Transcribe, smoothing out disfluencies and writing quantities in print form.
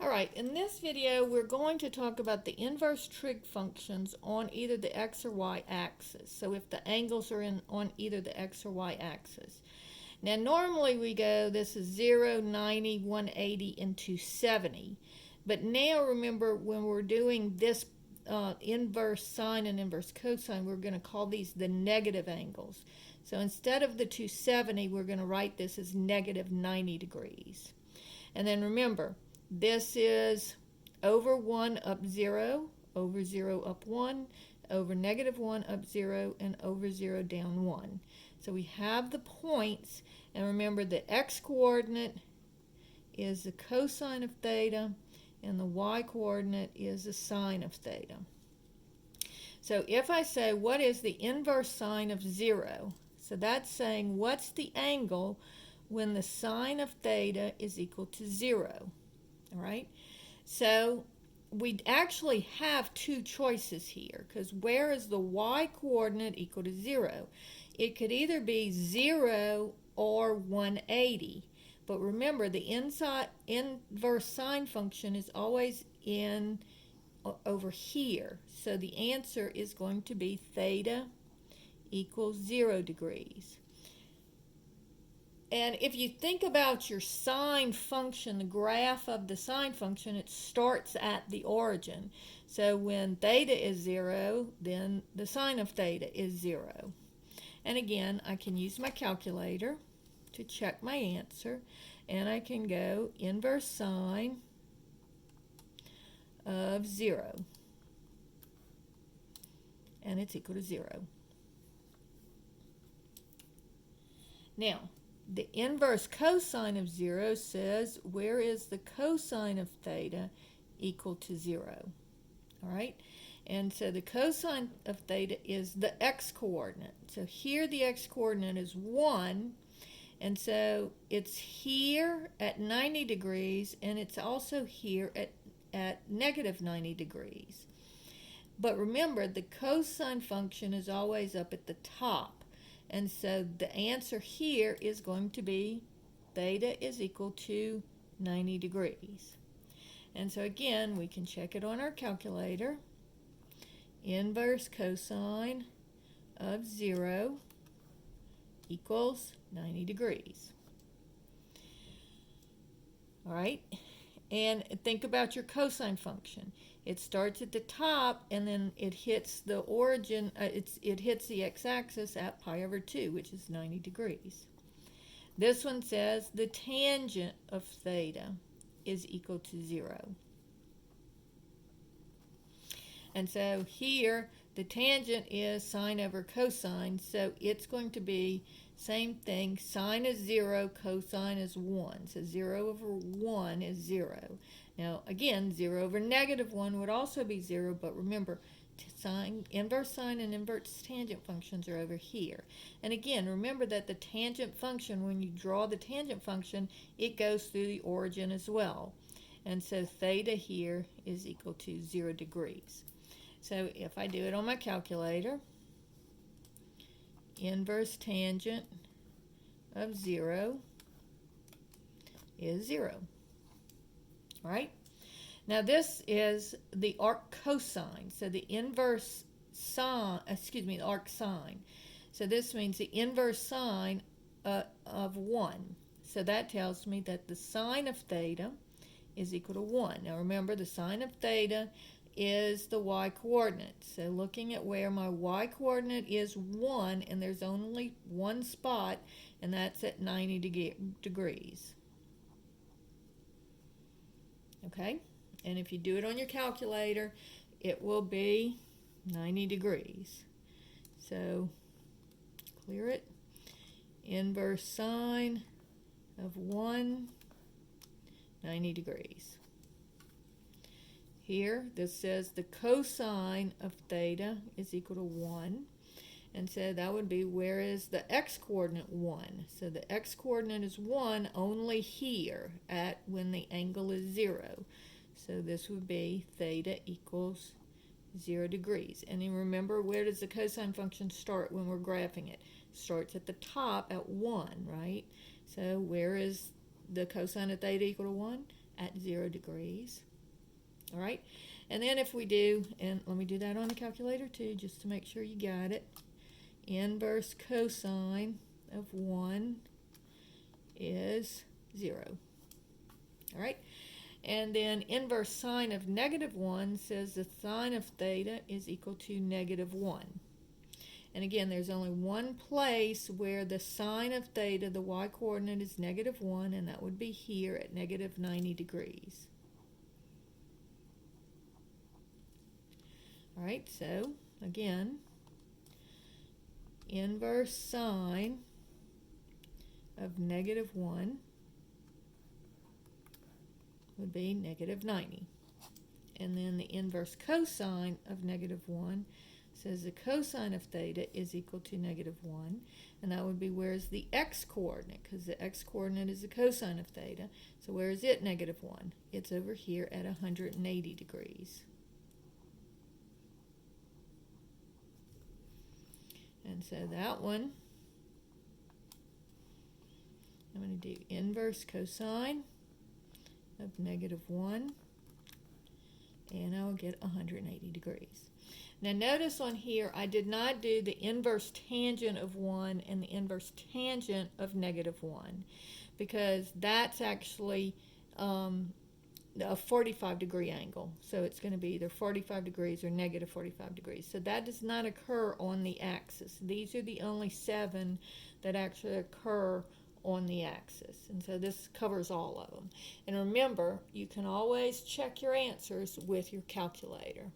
Alright, in this video we're going to talk about the inverse trig functions on either the x or y axis. So if the angles are on either the x or y axis. Now normally we go, this is 0, 90, 180, and 270. But now remember when we're doing this inverse sine and inverse cosine, we're going to call these the negative angles. So instead of the 270, we're going to write this as negative 90 degrees. And then remember, this is over 1 up 0, over 0 up 1, over negative 1 up 0, and over 0 down 1. So we have the points, and remember the x-coordinate is the cosine of theta, and the y-coordinate is the sine of theta. So if I say, what is the inverse sine of 0? So that's saying, what's the angle when the sine of theta is equal to 0? All right, so we actually have two choices here, because where is the y-coordinate equal to 0? It could either be 0 or 180, but remember the inverse sine function is always over here, so the answer is going to be theta equals 0 degrees. And if you think about your sine function, the graph of the sine function, it starts at the origin. So when theta is 0, then the sine of theta is 0. And again, I can use my calculator to check my answer. And I can go inverse sine of 0. And it's equal to 0. Now, the inverse cosine of 0 says, where is the cosine of theta equal to 0? All right, and so the cosine of theta is the x-coordinate. So here the x-coordinate is 1, and so it's here at 90 degrees, and it's also here at negative 90 degrees. But remember, the cosine function is always up at the top. And so the answer here is going to be theta is equal to 90 degrees. And so again, we can check it on our calculator. Inverse cosine of 0 equals 90 degrees. All right, and think about your cosine function. It starts at the top, and then it hits the origin, it hits the x-axis at pi over 2, which is 90 degrees. This one says the tangent of theta is equal to 0. And so here, the tangent is sine over cosine, so it's going to be same thing. Sine is 0, cosine is 1. So 0 over 1 is 0. Now, again, 0 over negative 1 would also be 0, but remember, inverse sine and inverse tangent functions are over here. And again, remember that the tangent function, when you draw the tangent function, it goes through the origin as well. And so theta here is equal to 0 degrees. So if I do it on my calculator, inverse tangent of 0 is 0. All right. Now this is the arc cosine. So the inverse sine, the arc sine. So this means the inverse sine of 1. So that tells me that the sine of theta is equal to 1. Now remember, the sine of theta is the y-coordinate. So looking at where my y-coordinate is 1, and there's only one spot, and that's at 90 degrees. Okay, and if you do it on your calculator, it will be 90 degrees. So clear it. Inverse sine of 1, 90 degrees. Here, this says the cosine of theta is equal to 1. And so that would be, where is the x-coordinate 1? So the x-coordinate is 1 only here at when the angle is 0. So this would be theta equals 0 degrees. And then remember, where does the cosine function start when we're graphing it? It starts at the top at 1, right? So where is the cosine of theta equal to 1? at 0 degrees. All right, and then if we do, and let me do that on the calculator too, just to make sure you got it. Inverse cosine of 1 is 0. All right, and then inverse sine of -1 says the sine of theta is equal to -1. And again, there's only one place where the sine of theta, the y-coordinate, is -1, and that would be here at -90 degrees. All right, so again, inverse sine of -1 would be -90. And then the inverse cosine of -1 says the cosine of theta is equal to -1. And that would be, where's the x-coordinate? Because the x-coordinate is the cosine of theta. So where is it -1? It's over here at 180 degrees. And so that one, I'm going to do inverse cosine of -1, and I'll get 180 degrees. Now notice on here, I did not do the inverse tangent of 1 and the inverse tangent of -1, because that's actually a 45 degree angle. So it's going to be either 45 degrees or -45 degrees. So that does not occur on the axis. These are the only 7 that actually occur on the axis. And so this covers all of them. And remember, you can always check your answers with your calculator.